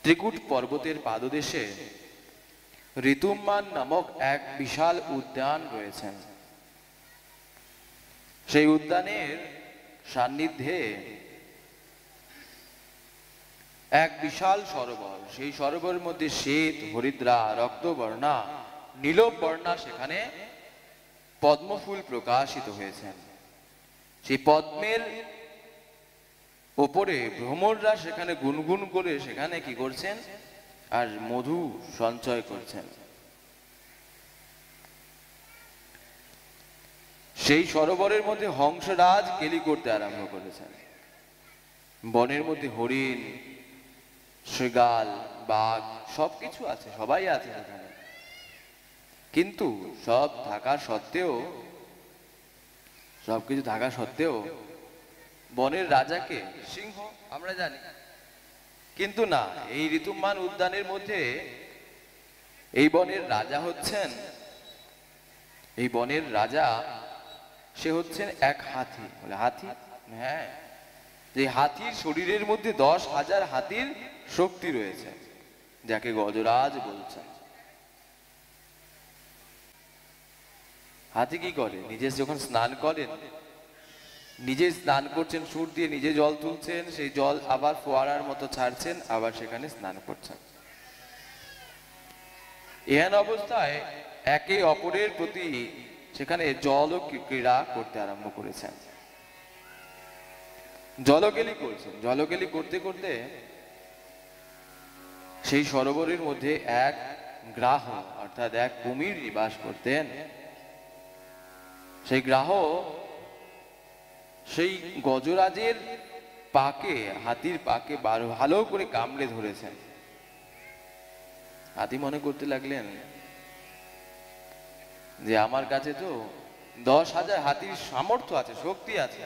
ত্রিকুট পর্বতের পাদদেশে ঋতুম্মান নামক এক বিশাল উদ্যান রয়েছেন। সেই উদ্যানের সান্নিধ্যে এক বিশাল সরোবর, সেই সরোবরের মধ্যে শ্বেত, হরিদ্রা, রক্তবর্ণা, নীলবর্ণা সেখানে পদ্মফুল প্রকাশিত হয়েছেন। সেই পদ্মের ওপরে ভ্রমররা সেখানে গুনগুন করে সেখানে কি করছেন, আর মধু সঞ্চয় করছেন। সেই সরোবরের মধ্যে হংসরাজ কেলি করতে আরম্ভ করেছেন। বনের মধ্যে হরিণ, শৃগাল, বাঘ সবকিছু আছে, সবাই আছে সেখানে। কিন্তু সবকিছু থাকা সত্ত্বেও বনের রাজাকে সিংহ আমরা জানি, কিন্তু না, এই ঋতুম্মান উদ্যানের মধ্যে এই বনের রাজা হচ্ছেন, এই বনের রাজা সে হচ্ছেন এক হাতি। বলে হাতি? হ্যাঁ, যে হাতির শরীরের মধ্যে 10,000 হাতির শক্তি রয়েছে, যাকে গজরাজ বলছেন। হাতি কি করে? নিজে যখন স্নান করেন, নিজে স্নান করছেন, সুর দিয়ে নিজে জল তুলছেন, সেই জল আবার ফোয়ারার মতো ছাড়ছেন, আবার সেখানে স্নান করছেন। এহেন অবস্থায় একে অপরের প্রতি সেখানে জল ক্রীড়া করতে আরম্ভ করেছেন, জলকেলি করছেন। জলকেলি করতে করতে সেই সরোবরের মধ্যে এক গ্রাহ অর্থাৎ এক কুমির নিবাস করতেন। সেই গ্রাহ সেই গজরাজের পাকে, হাতির পাকে ভালো করে কামড়ে ধরেছেন। হাতি মনে করতে লাগলেন যে আমার কাছে তো 10,000 হাতির সামর্থ্য আছে, শক্তি আছে,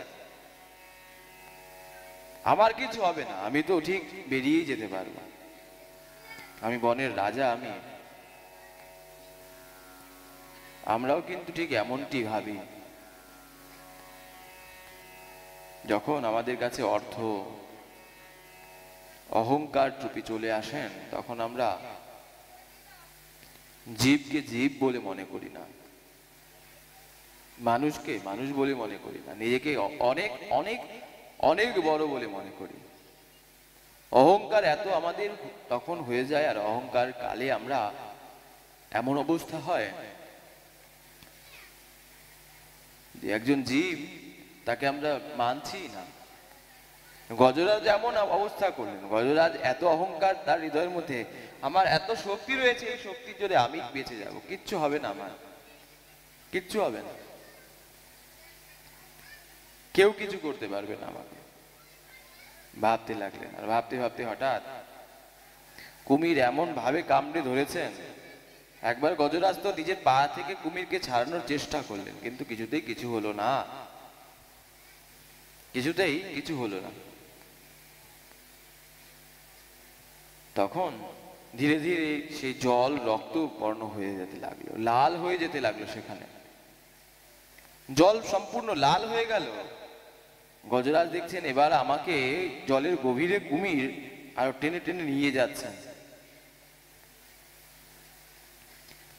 আমার কিছু হবে না, আমি তো ঠিক বেরিয়ে যেতে পারবো, আমি বনের রাজা। আমরাও কিন্তু ঠিক এমনটি ভাবি, যখন আমাদের কাছে অর্থ, অহংকার রূপী চলে আসেন, তখন আমরা জীবকে জীব বলে মনে করি না, মানুষকে মানুষ বলে মনে করি না, নিজেকে অনেক অনেক অনেক বড় বলে মনে করি। অহংকার এত আমাদের তখন হয়ে যায়, আর অহংকার কালে আমরা এমন অবস্থা হয় যে একজন জীব, তাকে আমরা মানছি না। গজরাজ এমন অবস্থা করলেন, গজরাজ এত অহংকার তার হৃদয়ের মধ্যে, আমার এত শক্তি রয়েছে, এই শক্তির জন্য আমি বেঁচে যাব, কিচ্ছু হবে না, আমার কিচ্ছু হবে না, কেউ কিছু করতে পারবে না আমাকে, ভাবতে লাগলেন। আর ভাবতে ভাবতে হঠাৎ কুমির এমন ভাবে কামড়ে ধরেছেন, একবার গজরাজ তো নিজের পা থেকে কুমিরকে ছাড়ানোর চেষ্টা করলেন, কিন্তু কিছুতেই কিছু হলো না, কিছুতেই কিছু হলো না। তখন ধীরে ধীরে সেই জল রক্ত বর্ণ হয়ে যেতে লাগলো, লাল হয়ে যেতে লাগলো, সেখানে জল সম্পূর্ণ লাল হয়ে গেল। গজরাজ দেখছেন এবার আমাকে জলের গভীরে কুমির আর টেনে টেনে নিয়ে যাচ্ছেন,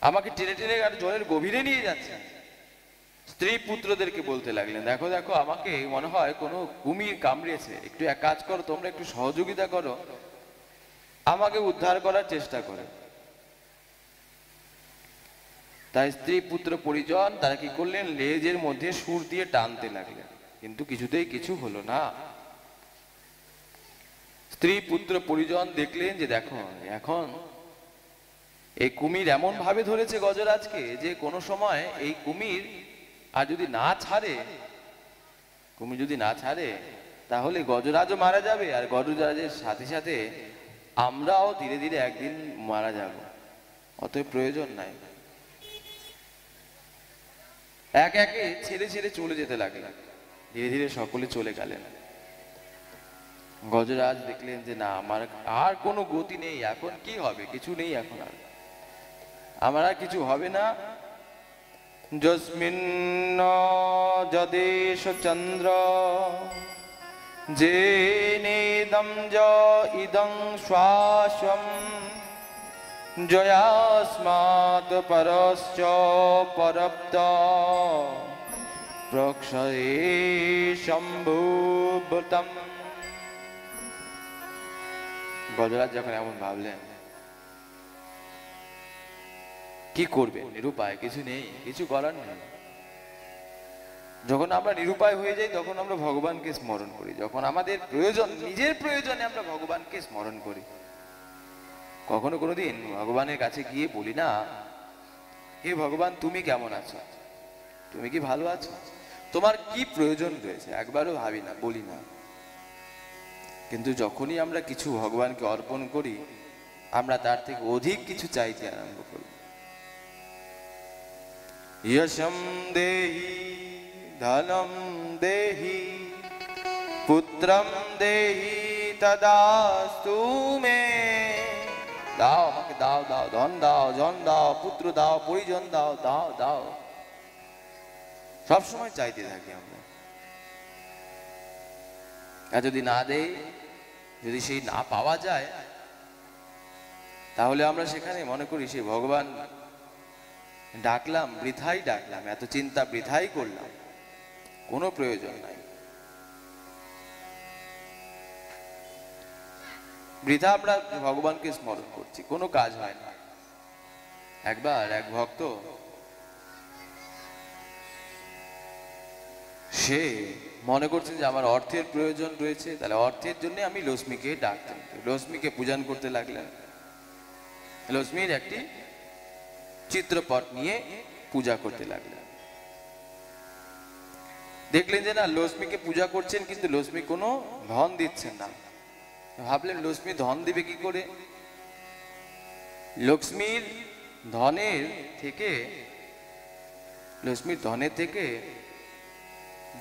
আমাকে টেনে টেনে আর জলের গভীরে নিয়ে যাচ্ছেন। স্ত্রী পুত্রদেরকে বলতে লাগলেন, দেখো দেখো, আমাকে মনে হয় কোনো কুমির কামড়িয়েছে, একটু এক কাজ করো, তোমরা একটু সহযোগিতা করো, আমাকে উদ্ধার করার চেষ্টা করো। তাই স্ত্রী পুত্র পরিজন তারা কি করলেন, লেজের মধ্যে সুর দিয়ে টানতে লাগলেন, কিন্তু কিছুতেই কিছু হলো না। স্ত্রী পুত্র পরিজন দেখলেন যে দেখো, এখন এই কুমির এমন ভাবে ধরেছে গজরাজকে যে কোনো সময় এই কুমির আর যদি না ছাড়ে, কুমির যদি না ছাড়ে, তাহলে গজরাজও মারা যাবে, আর গজরাজের সাথে সাথে আমরাও ধীরে ধীরে একদিন মারা যাব, অতএব প্রয়োজন নাই। এক একে ছেড়ে ছেড়ে চলে যেতে লাগলেন, ধীরে ধীরে সকলে চলে গেলেন। গজরাজ দেখলেন যে না, আমার আর কোনো গতি নেই, এখন কি হবে, কিছু নেই, এখন আর আমার আর কিছু হবে না। যস্মিন্ন যদেশ চন্দ্র जेनेदं ज इदं श्वासं जयास्मात् परश्च परप्त प्रक्षये शम्भुभृतं। গজরাজ যখন এমন ভাবলেন, কি করবে, নিরুপায়, কিছু নেই, কিছু করার নেই। যখন আমরা নিরুপায় হয়ে যাই তখন আমরা ভগবানকে স্মরণ করি। যখন আমাদের প্রয়োজন, নিজের প্রয়োজনে আমরা ভগবানকে স্মরণ করি। কখনো কোনোদিন ভগবানের কাছে গিয়ে বলি না, হে ভগবান তুমি কেমন আছো, তুমি কি ভালো আছো, তোমার কি প্রয়োজন রয়েছে, একবারও ভাবি না, বলি না। কিন্তু যখনই আমরা কিছু ভগবানকে অর্পণ করি, আমরা তার থেকে অধিক কিছু চাইতে আরম্ভ করি। यशं देहि धनं देहि पुत्रं देहि तदास्तु मे। দাও আমাকে, দাও দাও, ধন দাও, জন দাও, পুত্র দাও, পরিজন দাও, দাও দাও, সব সময় চাইতে থাকি আমরা। আর যদি না দেই, যদি সেই না পাওয়া যায়, তাহলে আমরা সেখানে মনে করি সেই ভগবান ডাকলাম, বৃথাই ডাকলাম, এত চিন্তা বৃথাই করলাম, কোনো প্রয়োজন নাই, বৃথা আমরা ভগবানকে স্মরণ করছি, কোনো কাজ হয় না। একবার এক ভক্ত, সে মনে করছেন যে আমার অর্থের প্রয়োজন রয়েছে, তাহলে অর্থের জন্য আমি লক্ষ্মীকে ডাকতাম, লক্ষ্মীকে পূজন করতে লাগলেন। লক্ষ্মীর একটি চিত্রপট নিয়ে পূজা করতে লাগলেন। দেখলেন যে না, লক্ষ্মীকে পূজা করছেন কিন্তু লক্ষ্মী কোনো ধন দিচ্ছেন না। ভাবলেন লক্ষ্মী ধন দিবে কি করে। লক্ষ্মীর ধনের থেকে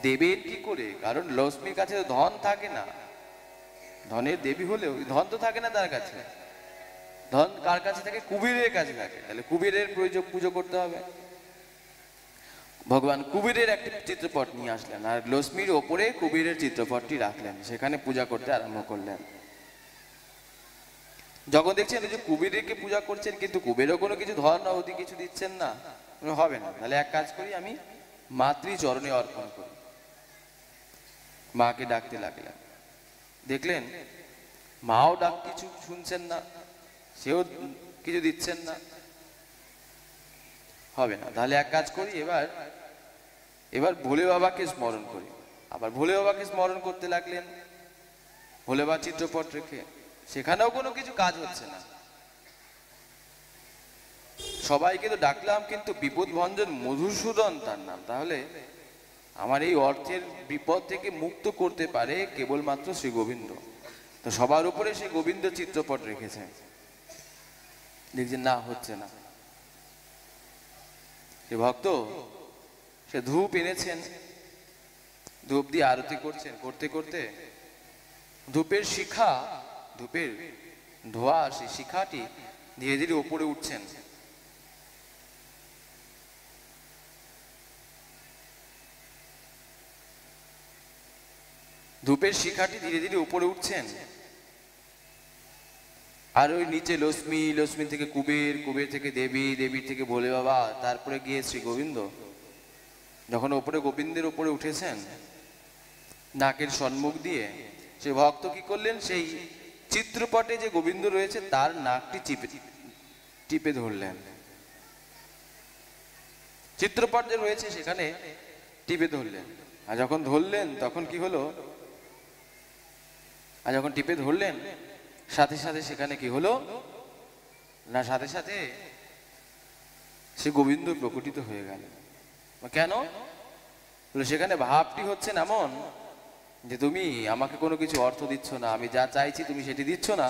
দেবের কি করে, কারণ লক্ষ্মীর কাছে ধন থাকে না, ধনের দেবী হলেও ধন তো থাকে না তার কাছে। ধন কার কাছে থাকে, কুবেরের কাছে থাকে, তাহলে কুবেরের পুজো করতে হবে। ভগবান কুবেরের একটি চিত্রপট নিয়ে আসলেন আর লক্ষ্মীর ওপরে কুবেরের চিত্রপটটি রাখলেন, সেখানে পূজা করতে আরম্ভ করলেন। যখন দেখছেন যে কুবেরকে পূজা করছেন কিন্তু কুবেরও কোনো কিছু ধন না অতি কিছু দিচ্ছেন না, হবে না, তাহলে এক কাজ করি, আমি মাতৃচরণে অর্পণ করি। মাকে ডাকতে লাগলেন, দেখলেন মাও ডাক কিছু শুনছেন না, সেও কিছু দিচ্ছেন না, হবে না, তাহলে এক কাজ করি, এবার ভোলে বাবাকে স্মরণ করি। আবার ভোলে বাবাকে স্মরণ করতে লাগলেন, ভোলে বাবা চিত্রপট রেখে, সেখানেও কোনো কিছু কাজ হচ্ছে না। সবাইকে তো ডাকলাম কিন্তু বিপদ ভঞ্জন মধুসূদন তার নাম, তাহলে আমার এই অর্থের বিপদ থেকে মুক্ত করতে পারে কেবলমাত্র শ্রী গোবিন্দ। তো সবার উপরে সে গোবিন্দ চিত্রপট রেখেছে, দেখছেন না, হচ্ছে না। সে ভক্ত, সে ধূপ এনেছেন, ধূপ দিয়ে আরতি করছেন, করতে করতে ধূপের ধোয়া, সেই শিখাটি ধীরে ধীরে উপরে উঠছেন। ধূপের শিখাটি ধীরে ধীরে উপরে উঠছেন, আর ওই নিচে লক্ষ্মী থেকে কুবের থেকে দেবী, দেবীর থেকে ভোলে বাবা, তারপরে গিয়ে শ্রী গোবিন্দ। যখন ওপরে গোবিন্দের উপরে উঠেছেন, নাকের সম্মুখ দিয়ে সে ভক্ত কি করলেন, সেই চিত্রপটে যে গোবিন্দ রয়েছে তার নাকটি টিপে ধরলেন। চিত্রপট যে রয়েছে সেখানে টিপে ধরলেন, আর যখন ধরলেন তখন কি হলো, আর যখন টিপে ধরলেন সাথে সাথে সেখানে কি হলো না, সাথে সাথে সে গোবিন্দ প্রকটিত হয়ে গেল। কেন? সেখানে ভাবটি হচ্ছেন এমন যে তুমি আমাকে কোনো কিছু অর্থ দিচ্ছ না, আমি যা চাইছি তুমি সেটি দিচ্ছ না,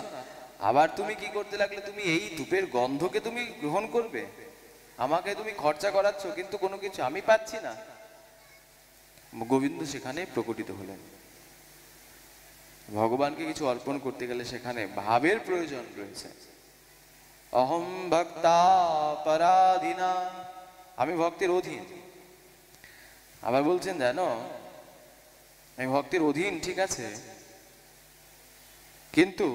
আবার তুমি কি করতে লাগলে, তুমি এই ধূপের গন্ধকে তুমি গ্রহণ করবে, আমাকে তুমি খরচা করাচ্ছ কিন্তু কোনো কিছু আমি পাচ্ছি না। গোবিন্দ সেখানে প্রকটিত হলেন। ভগবানকে কিছু অর্পণ করতে গেলে সেখানে ভাবের প্রয়োজন রয়েছে। অহম ভক্তা পরাধীনা, আমি ভক্তের অধীন। আবার বলছেন জানো, আমি ভক্তের অধীন ঠিক আছে, কিন্তু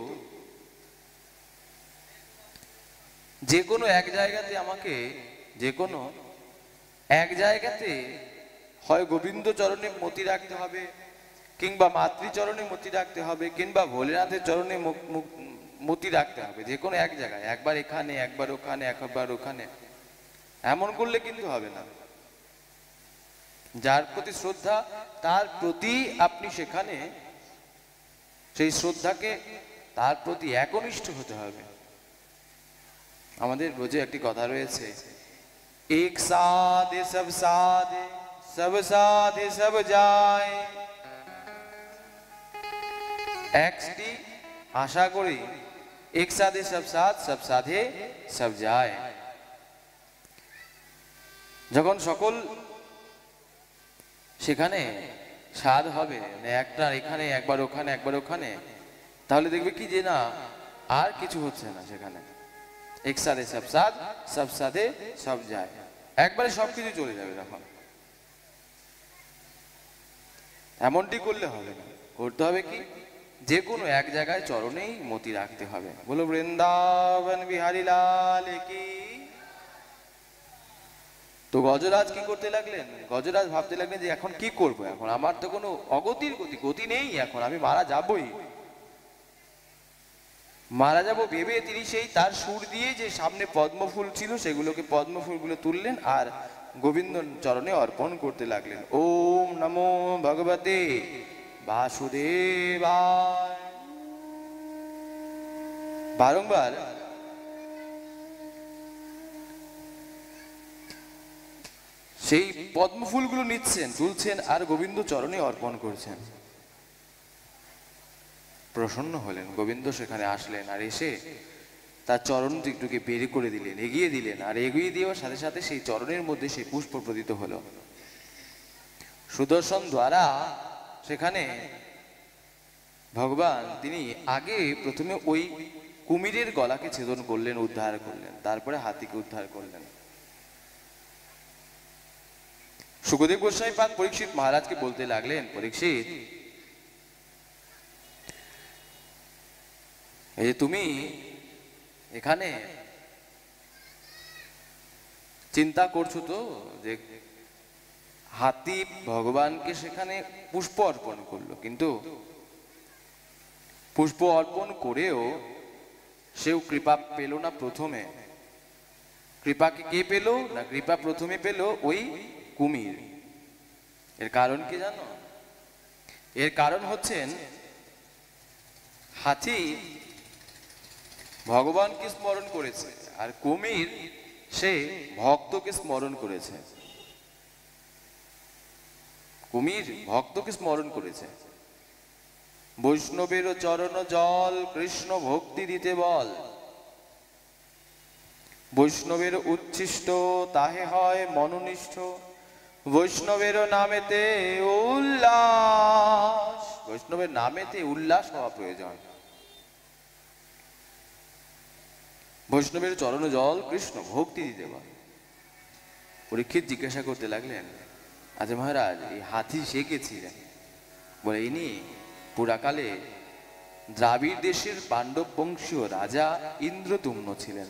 যে কোনো এক জায়গাতে আমাকে, যে কোনো এক জায়গাতে হয় গোবিন্দ চরণে মতি রাখতে হবে, কিংবা মাতৃচরণে মতি রাখতে হবে, কিংবা ভোলেনাথের চরণে মতি রাখতে হবে। যে কোনো এক জায়গায়, একবার এখানে, একবার ওখানে, একবার ওখানে, এমন করলে কিন্তু হবে না। যার প্রতি শ্রদ্ধা, তার প্রতি আপনি সেখানে সেই শ্রদ্ধাকে তার প্রতি একনিষ্ঠ হতে হবে। আমাদের রোজে একটি কথা রয়েছে, এক সাধে সব সাধে, সব সাধে সব যায়। একটি আশা করি, এক সাধে সব সাধ, সব সাধে সব যায়। যখন সকল সেখানে সাধ হবে, একটা এখানে, একবার ওখানে, একবার ওখানে, তাহলে দেখবে কি যে না আর কিছু হচ্ছে না সেখানে। এক সাথে সব সাধ, সব সাথে সব যায়, একবারে সবকিছু চলে যাবে। তখন এমনটি করলে হবে না, করতে হবে কি, যে কোনো এক জায়গায় চরণেই মতি রাখতে হবে। বলো বৃন্দাবন বিহারী লাল কি। তো গজরাজ কি করতে লাগলেন? গজরাজ ভাবতে লাগলেন যে এখন কি করব, এখন আমার তো কোনো অগতির গতি নেই, এখন আমি মারা যাবই, মারা যাব ভেবে তিনি সেই তার সুর দিয়ে যে সামনে পদ্মফুল ছিল সেগুলোকে, পদ্মফুলগুলো তুললেন আর গোবিন্দ চরণে অর্পণ করতে লাগলেন। ওম নমো ভগবতে বাসুদেবায়। বারংবার সেই পদ্মফুলগুলো নিচ্ছেন, তুলছেন আর গোবিন্দ চরণে অর্পণ করছেন। প্রসন্ন হলেন গোবিন্দ, সেখানে আসলেন আর এসে তার চরণ দিকটাকে বের করে দিলেন, এগিয়ে দিলেন, আর এগিয়ে দেওয়ার সাথে সাথে সেই চরণের মধ্যে সেই পুষ্প প্রদিত হলো। সুদর্শন দ্বারা সেখানে ভগবান তিনি আগে প্রথমে ওই কুমিরের গলাকে ছেদন করলেন, উদ্ধার করলেন, তারপরে হাতিকে উদ্ধার করলেন। সুখদেব গোস্বামী পাদ পরীক্ষিত মহারাজকে বলতে লাগলেন, পরীক্ষিত, এই তুমি এখানে চিন্তা করছো তো যে হাতি ভগবানকে সেখানে পুষ্প অর্পণ করলো, কিন্তু পুষ্প অর্পণ করেও সেও কৃপা পেল না। প্রথমে কৃপাকে কে পেল না? কৃপা প্রথমে পেল ওই কুমির। এর কারণ কি জানো? এর কারণ হচ্ছেন হাতি ভগবানকে স্মরণ করেছে আর কুমির সে ভক্তকে স্মরণ করেছে। কুমির ভক্তকে স্মরণ করেছে। বৈষ্ণবের চরণ জল কৃষ্ণ ভক্তি দিতে বল, বৈষ্ণবের উচ্ছিষ্ট তাহে হয় মনোনিষ্ঠ, বৈষ্ণবের নামেতে উল্লাস। বৈষ্ণবের নামেতে উল্লাস হওয়া প্রয়োজন। বৈষ্ণবের চরণ জল কৃষ্ণ ভক্তি দিতে বল। পরীক্ষিত জিজ্ঞাসা করতে লাগলেন, আচ্ছা মহারাজ, এই হাতি সে কে ছিলেন? বলে ইনি পুরাকালে দ্রাবিড় দেশের পাণ্ডব বংশীয় রাজা ইন্দ্রদ্যুম্ন ছিলেন।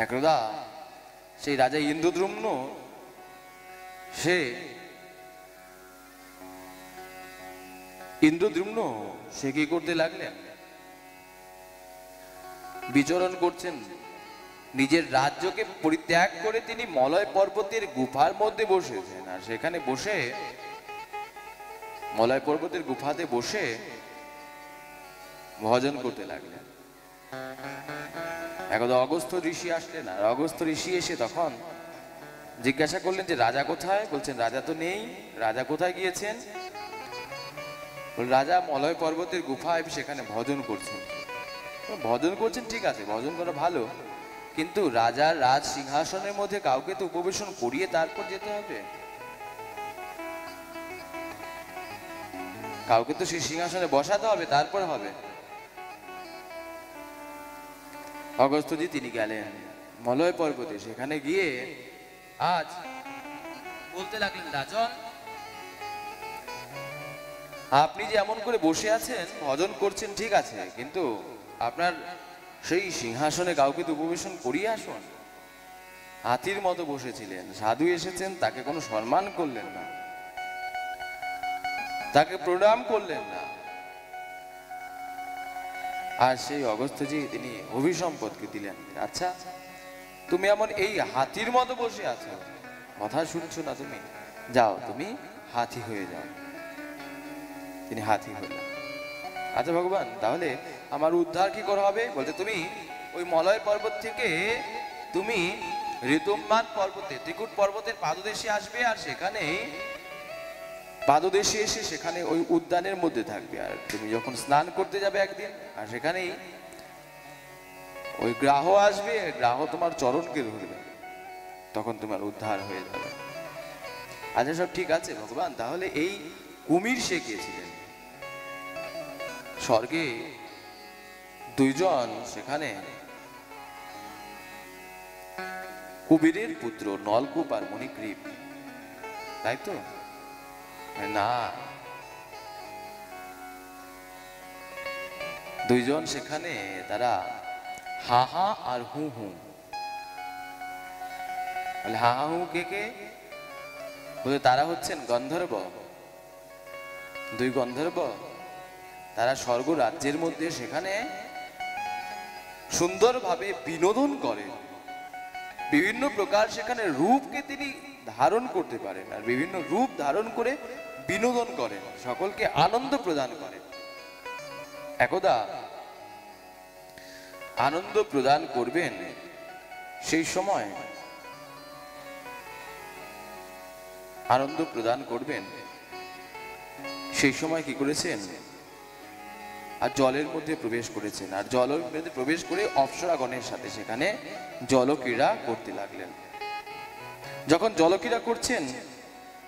একদা সেই রাজা ইন্দ্রদ্যুম্ন সে কি করতে লাগলেন? বিচরণ করছেন, নিজের রাজ্যকে পরিত্যাগ করে তিনি মলয় পর্বতের গুফার মধ্যে বসেছেন। আর সেখানে বসে মলয় পর্বতের গুফাতে বসে ভজন করতে লাগলেন। একদা অগস্ত্য ঋষি আসলেন, আর অগস্ত্য ঋষি এসে তখন জিজ্ঞাসা করলেন যে রাজা কোথায়? বলছেন রাজা তো নেই। রাজা কোথায় গিয়েছেন? রাজা মলয় পর্বতের গুফায় সেখানে ভজন করছেন। ভজন করছেন, ঠিক আছে, ভজন করা ভালো, কিন্তু রাজার রাজ সিংহাসনের মধ্যে কাউকে তো উপবেশন করিয়ে তারপর যেতে হবে। কাউকে তো সেই সিংহাসনে বসাতে হবে, তারপর হবে। অগস্ত্যজি তিনি গেলেন মলয় পর্বতে। সেখানে গিয়ে আজ বলতে লাগলেন, রাজন আপনি যে এমন করে বসে আছেন ভজন করছেন ঠিক আছে, কিন্তু আপনার সেই সিংহাসনে কাউকে তো উপবেশন করিয়ে আসুন। হাতির মতো বসেছিলেন, সাধু এসেছেন তাকে কোনো সম্মান করলেন না, তাকে প্রণাম করলেন না। আর সেই অগস্ত্যজি তিনি অভিসম্পদকে দিলেন, আচ্ছা তুমি এমন এই হাতির মতো বসে আছো, কথা শুনছো না তুমি, যাও তুমি হাতি হয়ে যাও। তিনি হাতি হলেন। আচ্ছা ভগবান, তাহলে আমার উদ্ধার কি করে হবে? বলতে তুমি ওই মলয় পর্বত থেকে তুমি ঋতুম্মান পর্বতে, ত্রিকুট পর্বতের পাদদেশে আসবে, আর সেখানে পাদদেশে এসে সেখানে ওই উদ্যানের মধ্যে থাকবে। আর তুমি যখন স্নান করতে যাবে একদিন, আর সেখানেই ওই গ্রাহ আসবে, গ্রাহ তোমার চরণকে ধরবে, তখন তোমার উদ্ধার হয়ে যাবে। আচ্ছা সব ঠিক আছে ভগবান, তাহলে এই কুমির সে কে ছিলেন? স্বর্গে দুইজন সেখানে কুবেরের পুত্র নলকূপ আর মণিগ্রীব, তাই তো? না, দুইজন সেখানে তারা হা হা আর হু হু। হা হা হু কে কে? বলে তারা হচ্ছেন গন্ধর্ব, দুই গন্ধর্ব। তারা স্বর্গ রাজ্যের মধ্যে সেখানে সুন্দরভাবে বিনোদন করে, বিভিন্ন প্রকার সেখানে রূপকে তিনি ধারণ করতে পারেন, আর বিভিন্ন রূপ ধারণ করে বিনোদন করেন, সকলকে আনন্দ প্রদান করেন। একদা আনন্দ প্রদান করবেন, সেই সময় আনন্দ প্রদান করবেন, সেই সময় কি করেছেন? আর জলের মধ্যে প্রবেশ করেছেন, আর জলের মধ্যে প্রবেশ করে অপ্সরাগণের সাথে সেখানে জলক্রীড়া করতে লাগলেন। যখন জলক্রীড়া করছেন,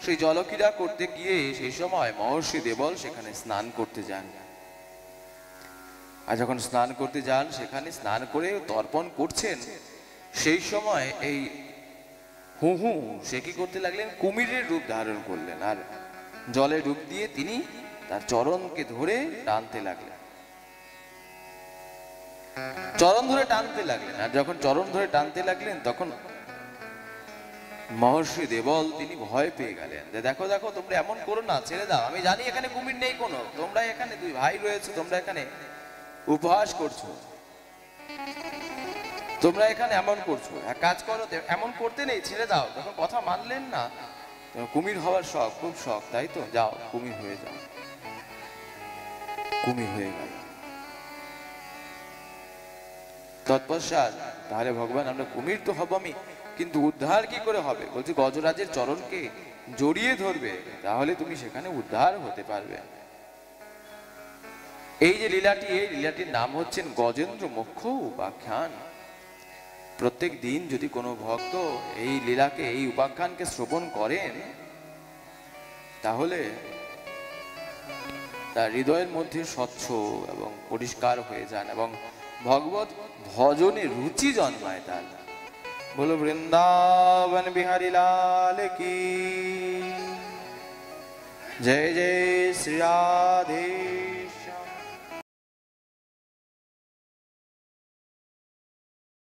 সেই জলক্রীড়া করতে গিয়ে সেই সময় মহর্ষি দেবল সেখানে স্নান করতে যান। আর যখন স্নান করতে যান, সেখানে স্নান করে তর্পণ করছেন, সেই সময় এই হু হু সে কি করতে লাগলেন? কুমিরের রূপ ধারণ করলেন, আর জলে ডুব দিয়ে তিনি তার চরণকে ধরে টানতে লাগলেন, চরণ ধরে টানতে লাগলেন। আর যখন চরণ ধরে টানতে লাগলেন, তখন মহর্ষি দেবল তিনি ভয় পেয়ে গেলেন, যে দেখো দেখো তোমরা এমন করো না, ছেড়ে দাও, আমি জানি এখানে কুমির নেই কোনো, তোমরা এখানে দুই ভাই রয়েছে, তোমরা এখানে উপহাস করছো, তোমরা এখানে এমন করছো, এক কাজ করো, এমন করতে নেই, ছেড়ে দাও। যখন কথা মানলেন না, কুমির হওয়ার শখ, খুব শখ, তাই তো, যাও কুমির হয়ে যাও। কুমির হয়ে গেল। তৎপশ্চাৎ তাহলে ভগবান আমরা কুমির তো হব আমি, কিন্তু উদ্ধার কি করে হবে? বলছি গজরাজের চরণকে জড়িয়ে ধরবে, তাহলে তুমি সেখানে উদ্ধার হতে পারবে। এই যে লীলাটি, এই লীলাটির নাম হচ্ছেন গজেন্দ্র মোক্ষ উপাখ্যান। প্রত্যেক দিন যদি কোনো ভক্ত এই লীলাকে, এই উপাখ্যানকে শ্রবণ করেন, তাহলে তার হৃদয়ের মধ্যে স্বচ্ছ এবং পরিষ্কার হয়ে যান, এবং ভগবত ভজনে রুচি জন্মায় তার। বলো বৃন্দাবন বিহারী লাল কি জয়। জয় শ্রী রাধে।